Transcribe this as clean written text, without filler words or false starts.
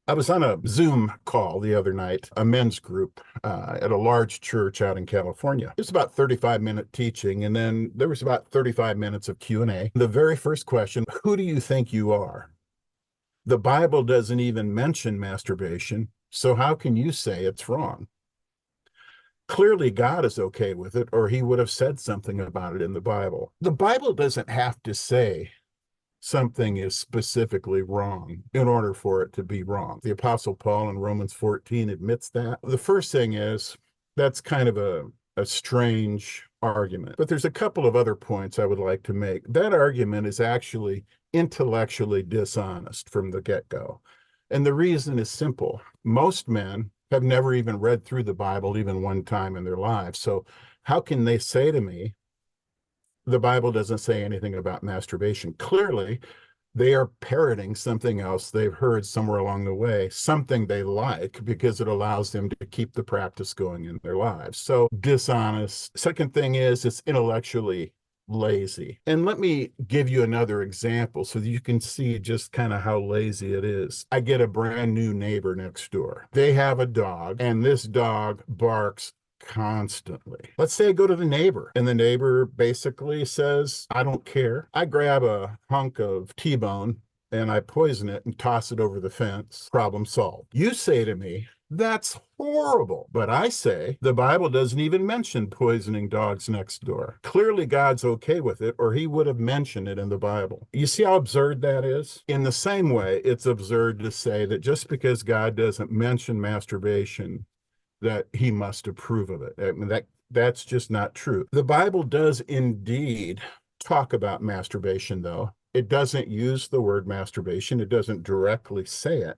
I was on a Zoom call the other night, a men's group at a large church out in California. It was about 35-minute teaching, and then there was about 35 minutes of Q&A. The very first question, who do you think you are? The Bible doesn't even mention masturbation, so how can you say it's wrong? Clearly, God is okay with it, or he would have said something about it in the Bible. The Bible doesn't have to say something is specifically wrong in order for it to be wrong. The Apostle Paul in Romans 14 admits that. The first thing is that's kind of a strange argument. But there's a couple of other points I would like to make. That argument is actually intellectually dishonest from the get-go. And the reason is simple. Most men have never even read through the Bible even one time in their lives. So how can they say to me, the Bible doesn't say anything about masturbation? Clearly, they are parroting something else they've heard somewhere along the way, something they like because it allows them to keep the practice going in their lives. So dishonest. Second thing is it's intellectually lazy. And let me give you another example so that you can see just kind of how lazy it is. I get a brand new neighbor next door. They have a dog, and this dog barks constantly. Let's say I go to the neighbor and the neighbor basically says, I don't care. I grab a hunk of T-bone and I poison it and toss it over the fence. Problem solved. You say to me, that's horrible. But I say, the Bible doesn't even mention poisoning dogs next door. Clearly, God's okay with it, or he would have mentioned it in the Bible. You see how absurd that is? In the same way, it's absurd to say that just because God doesn't mention masturbation, that he must approve of it. I mean, that's just not true. The Bible does indeed talk about masturbation, though. It doesn't use the word masturbation. It doesn't directly say it.